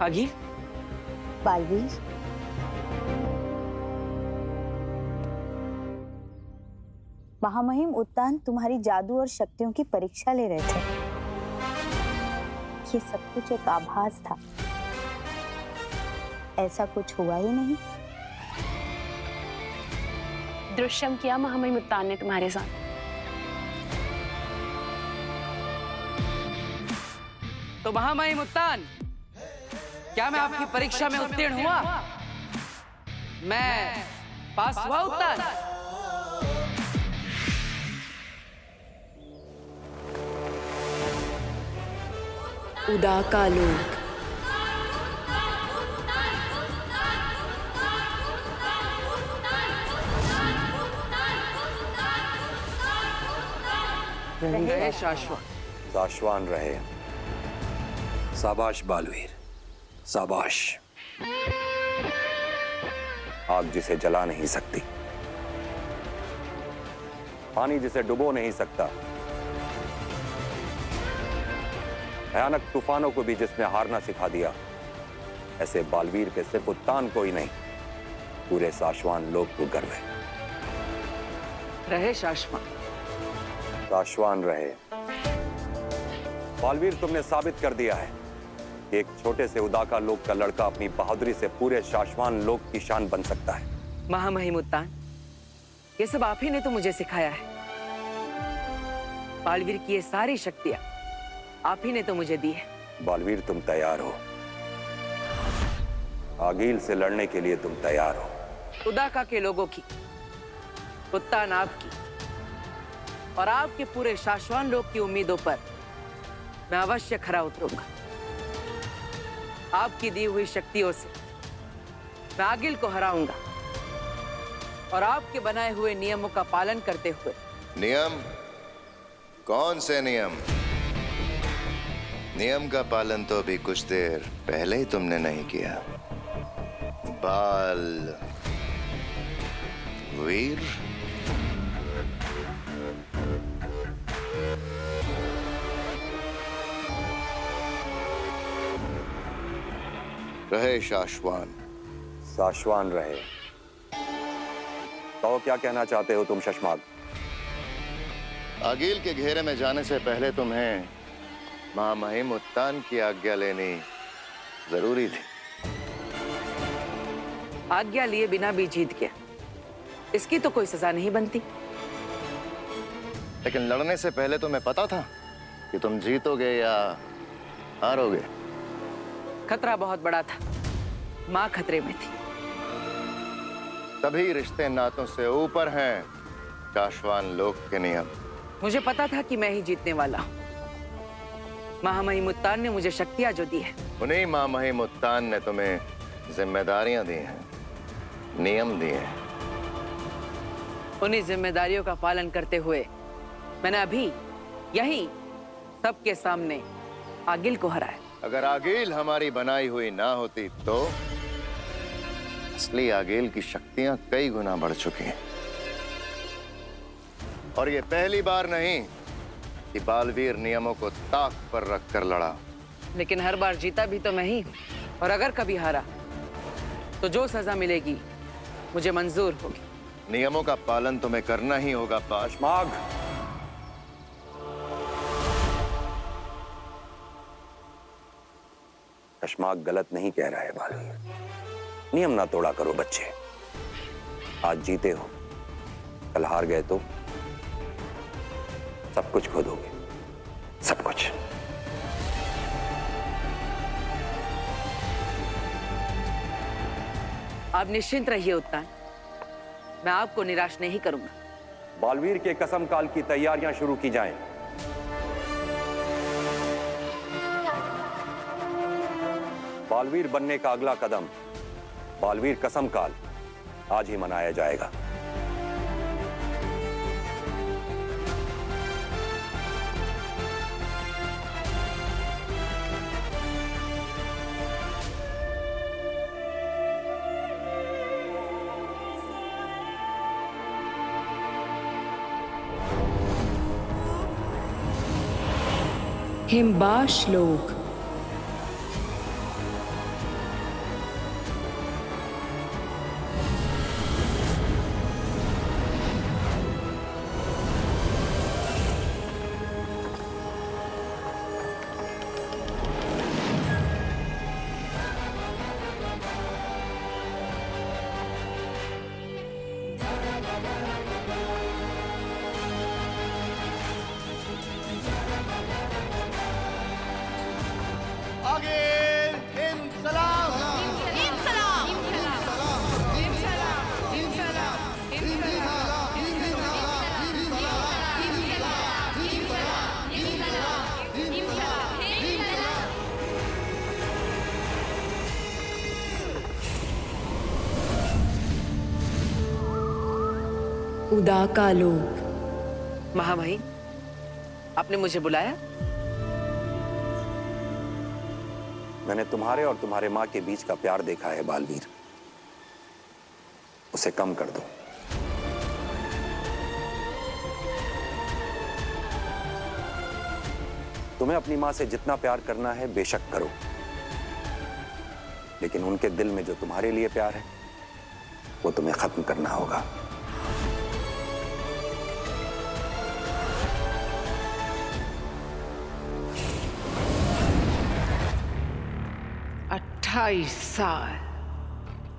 आगी बालवीर, महामहिम उत्तान तुम्हारी जादू और शक्तियों की परीक्षा ले रहे थे। ये सब कुछ एक आभास था, ऐसा कुछ हुआ ही नहीं। दुष्कर्म किया महामहिम उत्तान ने तुम्हारे साथ। तो महामहिम उत्तान, क्या मैं आपकी परीक्षा में उत्तीर्ण हुआ? मैं पास हुआ उत्तान? उदाका लोक। रहे शाश्वत। शाश्वान रहे। शाबाश बालवीर, शाबाश। आग जिसे जला नहीं सकती, पानी जिसे डुबो नहीं सकता, भयानक तूफानों को भी जिसने हारना सिखा दिया, ऐसे बालवीर के सिर्फ उत्तान को ही नहीं, पूरे शाश्वान लोक को गर्व है। रहे शाश्वत। शाश्वान रहे। बालवीर, तुमने साबित कर दिया है कि एक छोटे से उदाका लोक का लड़का अपनी बहादुरी से पूरे शाश्वान लोक की शान बन सकता है। महामहिम उत्तान, ये सब आप ही ने तो मुझे सिखाया है। बालवीर की ये सारी शक्तियां आप ही ने तो मुझे दी है। बालवीर, तुम तैयार हो? आगील से लड़ने के लिए तुम तैयार हो? उदाका के लोगों की, उत्तान आपकी और आपके पूरे शाश्वान लोक की उम्मीदों पर मैं अवश्य खरा उतरूंगा। आपकी दी हुई शक्तियों से मैं आगिल को हराऊंगा और आपके बनाए हुए नियमों का पालन करते हुए। नियम? कौन से नियम? नियम का पालन तो अभी कुछ देर पहले ही तुमने नहीं किया। बाल वीर, रहे शाश्वान। शाश्वान रहे। तो क्या कहना चाहते हो तुम शशमाग? आगील के घेरे में जाने से पहले तुम्हें महामहिम उत्तान की आज्ञा लेनी जरूरी थी। आज्ञा लिए बिना भी जीत गया, इसकी तो कोई सजा नहीं बनती। लेकिन लड़ने से पहले तुम्हें पता था कि तुम जीतोगे या हारोगे? खतरा बहुत बड़ा था, मां खतरे में थी। सभी रिश्ते नातों से ऊपर हैं शाश्वान लोक के नियम। मुझे पता था कि मैं ही जीतने वाला हूं। महामहिम उत्तान ने मुझे शक्तियां जो दी है, उन्हीं महामहिम उत्तान ने तुम्हें जिम्मेदारियां दी हैं, नियम दिए हैं। उन्हीं जिम्मेदारियों का पालन करते हुए मैंने अभी यही सबके सामने आगिल को हराया। अगर आगील हमारी बनाई हुई ना होती तो असली आगील की शक्तियां कई गुना बढ़ चुकी हैं। और ये पहली बार नहीं कि बालवीर नियमों को ताक पर रखकर लड़ा। लेकिन हर बार जीता भी तो मैं ही हूं, और अगर कभी हारा तो जो सजा मिलेगी मुझे मंजूर होगी। नियमों का पालन तुम्हें करना ही होगा पाश। माग, शशमाग गलत नहीं कह रहा है बालवीर। नियम ना तोड़ा करो बच्चे। आज जीते हो, कल हार गए तो सब कुछ खो दोगे, सब कुछ। आप निश्चिंत रहिए उत्तान, मैं आपको निराश नहीं करूंगा। बालवीर के कसम काल की तैयारियां शुरू की जाएं। बालवीर बनने का अगला कदम, बालवीर कसम काल, आज ही मनाया जाएगा। हिमबाश लोक। खुदा का लोभ। महामहिम, आपने मुझे बुलाया? मैंने तुम्हारे और तुम्हारे माँ के बीच का प्यार देखा है बालवीर, उसे कम कर दो। तुम्हें अपनी माँ से जितना प्यार करना है बेशक करो, लेकिन उनके दिल में जो तुम्हारे लिए प्यार है वो तुम्हें खत्म करना होगा। अट्ठाईस साल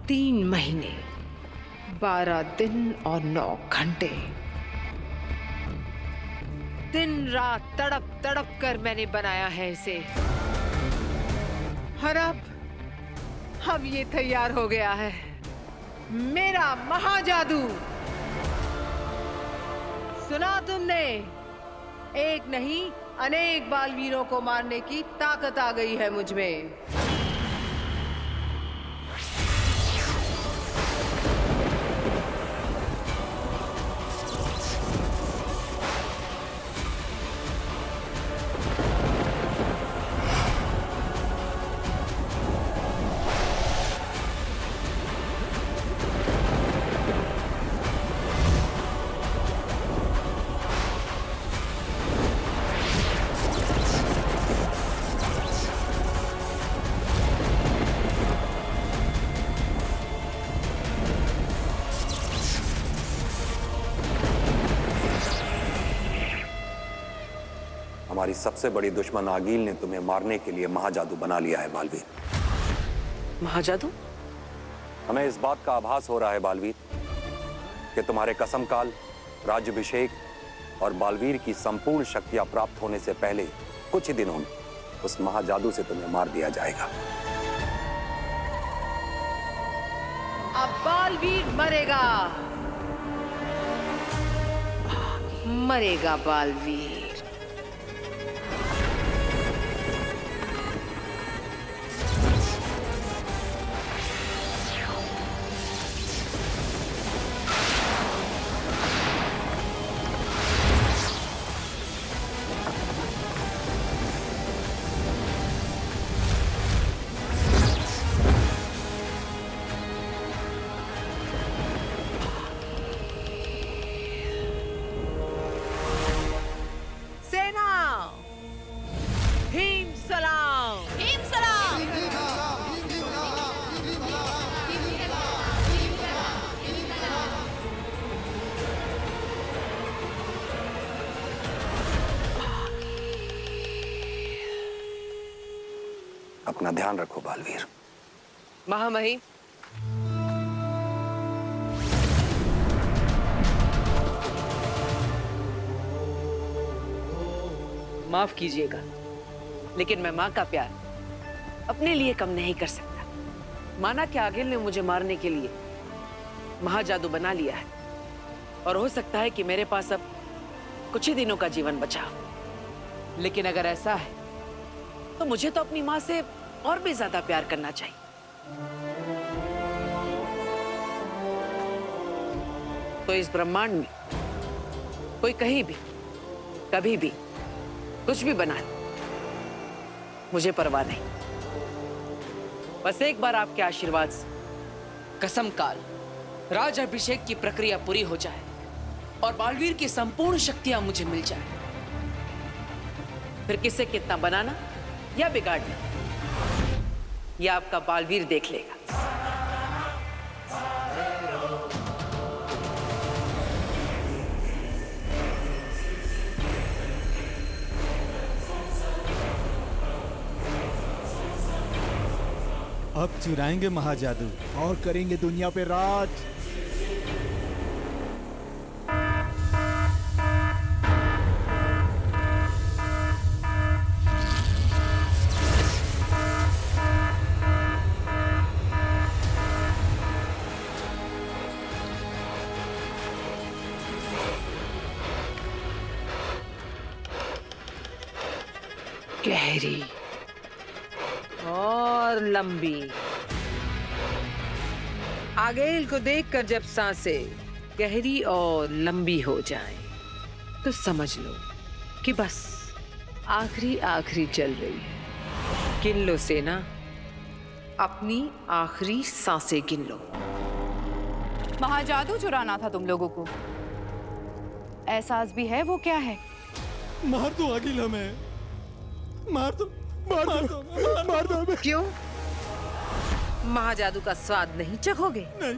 3 महीने 12 दिन और 9 घंटे, दिन रात तड़प तड़प कर मैंने बनाया है इसे, और अब ये तैयार हो गया है, मेरा महाजादू। सुना तुमने? एक नहीं अनेक बालवीरों को मारने की ताकत आ गई है मुझ में। हमारी सबसे बड़ी दुश्मन आगील ने तुम्हें मारने के लिए महाजादू बना लिया है बालवीर। महाजादू? हमें इस बात का आभास हो रहा है बालवीर कि तुम्हारे कसमकाल, राज्याभिषेक और बालवीर की संपूर्ण शक्तियां प्राप्त होने से पहले कुछ ही दिनों में उस महाजादू से तुम्हें मार दिया जाएगा। अब बालवीर मरेगा, मरेगा बालवीर। अपना ध्यान रखो बालवीर। महामहिम, माफ कीजिएगा, लेकिन मैं माँ का प्यार अपने लिए कम नहीं कर सकता। माना कि आगिल ने मुझे मारने के लिए महाजादू बना लिया है, और हो सकता है कि मेरे पास अब कुछ ही दिनों का जीवन बचा हो। लेकिन अगर ऐसा है तो मुझे तो अपनी माँ से और भी ज्यादा प्यार करना चाहिए। तो इस ब्रह्मांड में कोई कहीं भी, कभी भी, कुछ भी बना ले, मुझे परवाह नहीं। बस एक बार आपके आशीर्वाद से कसम काल, राज अभिषेक की प्रक्रिया पूरी हो जाए और बालवीर की संपूर्ण शक्तियां मुझे मिल जाए, फिर किसे कितना बनाना या बिगाड़ना, यह आपका बालवीर देख लेगा। अब चुराएंगे महाजादू और करेंगे दुनिया पे राज। गहरी और लंबी। आगेल को देखकर जब सांसें गहरी और लंबी हो जाए तो समझ लो कि बस आखिरी चल रही है। गिन लो सेना, अपनी आखिरी सांसें गिन लो। महाजादू चुराना था तुम लोगों को, एहसास भी है वो क्या है? मार दो आगिल हमें, मार दो हमें। क्यों? महाजादू का स्वाद नहीं चखोगे? नहीं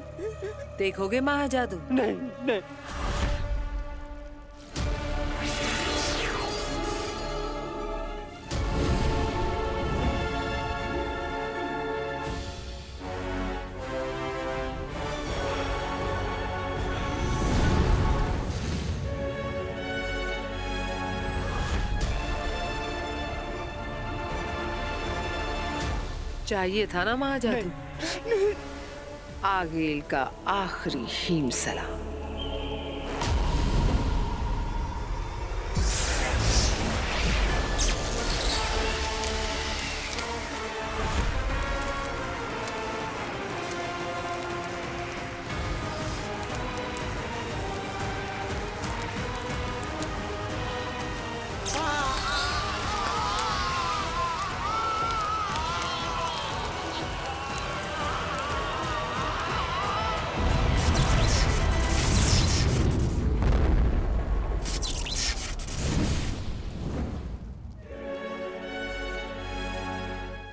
देखोगे महाजादू? नहीं। चाहिए था ना महाजादू? आगेल का आखिरी हीम सलाम।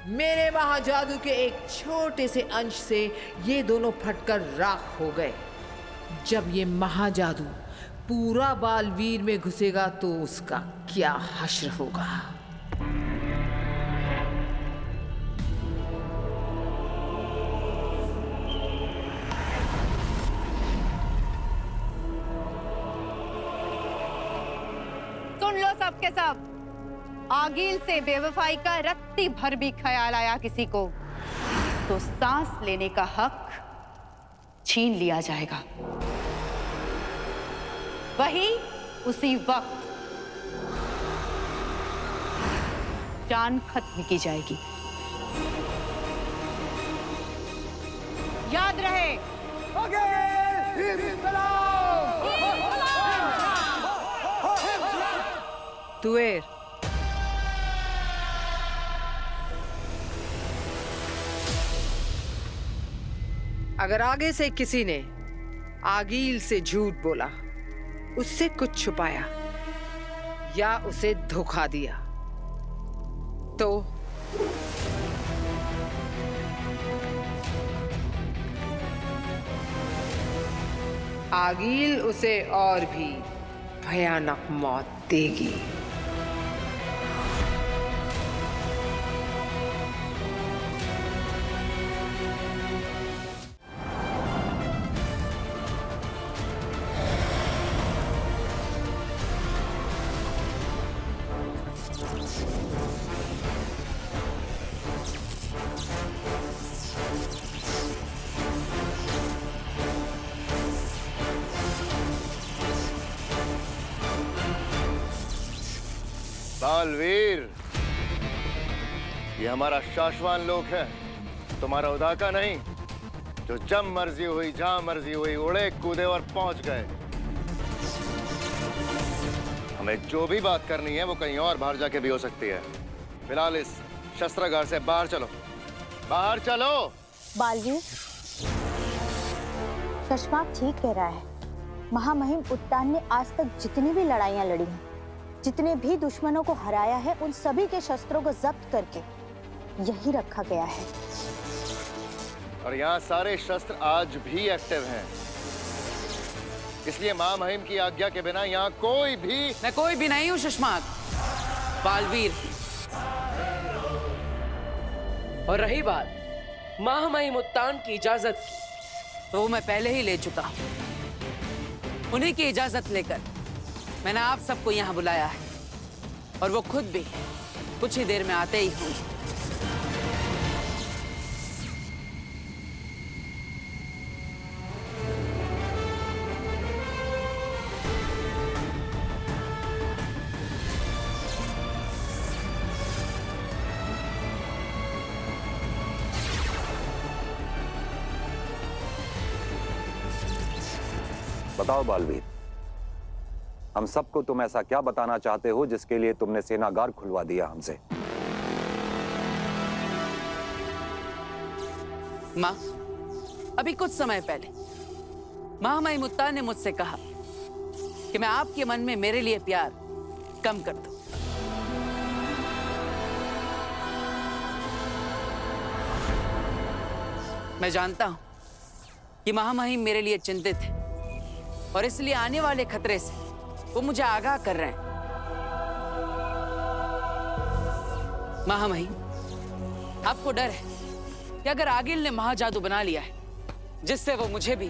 मेरे महाजादू के एक छोटे से अंश से ये दोनों फटकर राख हो गए। जब ये महाजादू पूरा बालवीर में घुसेगा तो उसका क्या हश्र होगा। सुन लो सबके सब, आगिल से बेवफाई का रत्ती भर भी ख्याल आया किसी को तो सांस लेने का हक छीन लिया जाएगा। वही उसी वक्त जान खत्म की जाएगी। याद रहे। तुएर, अगर आगे से किसी ने आगील से झूठ बोला, उससे कुछ छुपाया या उसे धोखा दिया तो आगील उसे और भी भयानक मौत देगी। बालवीर, ये हमारा शाश्वान लोक है, तुम्हारा उदा का नहीं, जो जब मर्जी हुई जहां मर्जी हुई उड़े कूदे और पहुंच गए। हमें जो भी बात करनी है वो कहीं और बाहर जाके भी हो सकती है। फिलहाल इस शस्त्रागार से बाहर चलो, बाहर चलो। बालवीर, चश्माक ठीक कह रहा है। महामहिम उत्तान ने आज तक जितनी भी लड़ाइयां लड़ी हैं, जितने भी दुश्मनों को हराया है, उन सभी के शस्त्रों को जब्त करके यही रखा गया है। और यहाँ सारे शस्त्र आज भी एक्टिव हैं। इसलिए महामहिम की आज्ञा के बिना यहाँ कोई भी। मैं कोई भी नहीं हूं शशमाक, बालवीर। और रही बात महामहिम उत्तान की इजाजत की, तो वो मैं पहले ही ले चुका हूं। उन्हीं की इजाजत लेकर मैंने आप सबको यहाँ बुलाया है, और वो खुद भी कुछ ही देर में आते ही होंगे। बताओ बालवीर, हम सबको तुम ऐसा क्या बताना चाहते हो जिसके लिए तुमने सेनागार खुलवा दिया हमसे? माँ, अभी कुछ समय पहले महामहिम उत्तान ने मुझसे कहा कि मैं आपके मन में मेरे लिए प्यार कम कर दूं। मैं जानता हूं कि महामहिम मेरे लिए चिंतित है और इसलिए आने वाले खतरे से वो मुझे आगाह कर रहे हैं। महामहिम, आपको डर है कि अगर आगिल ने महाजादू बना लिया है जिससे वो मुझे भी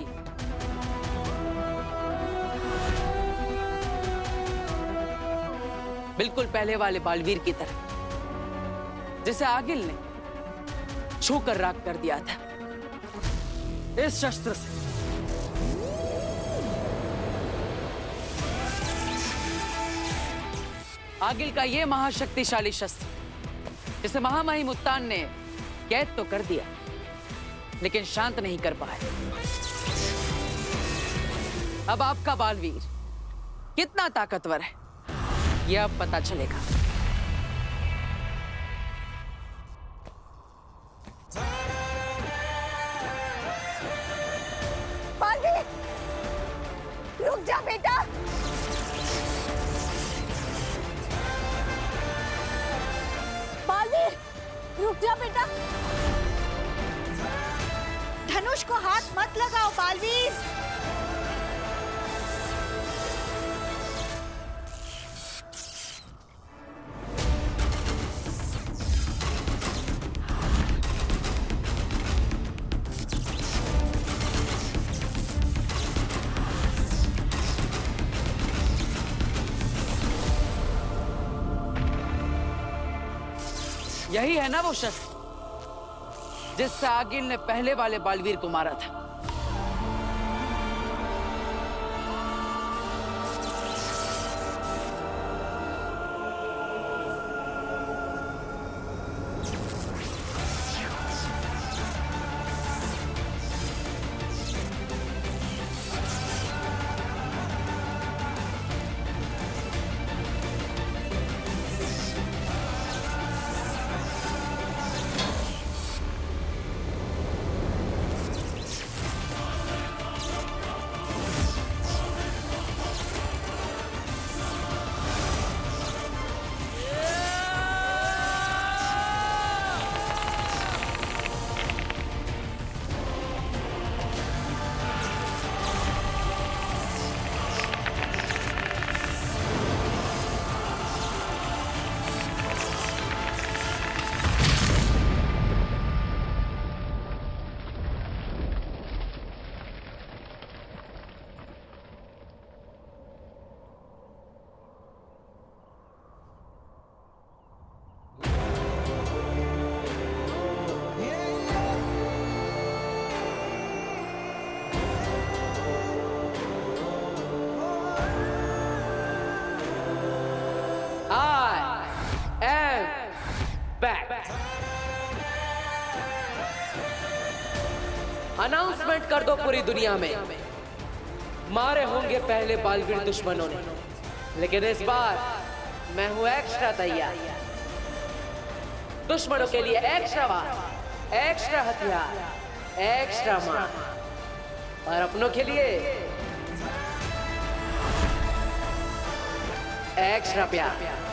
बिल्कुल पहले वाले बालवीर की तरह, जिसे आगिल ने छूकर राख कर दिया था, इस शस्त्र से आगिल का यह महाशक्तिशाली शस्त्र जिसे महामहिम उत्तान ने कैद तो कर दिया लेकिन शांत नहीं कर पाए। अब आपका बालवीर कितना ताकतवर है यह अब पता चलेगा। बालवीर, रुक जा बेटा। बालवीर, रुक जा बेटा। धनुष को हाथ मत लगाओ बालवीर। यही है ना वो शस्त्र जिससे आगिल ने पहले वाले बालवीर को मारा था। अनाउंसमेंट कर दो पूरी दुनिया में, मारे होंगे पहले बालवीर दुश्मनों ने, लेकिन इस बार मैं हूं एक्स्ट्रा तैयार। दुश्मनों के लिए एक्स्ट्रा वार, एक्स्ट्रा हथियार, एक्स्ट्रा मार, और अपनों के लिए एक्स्ट्रा प्यार।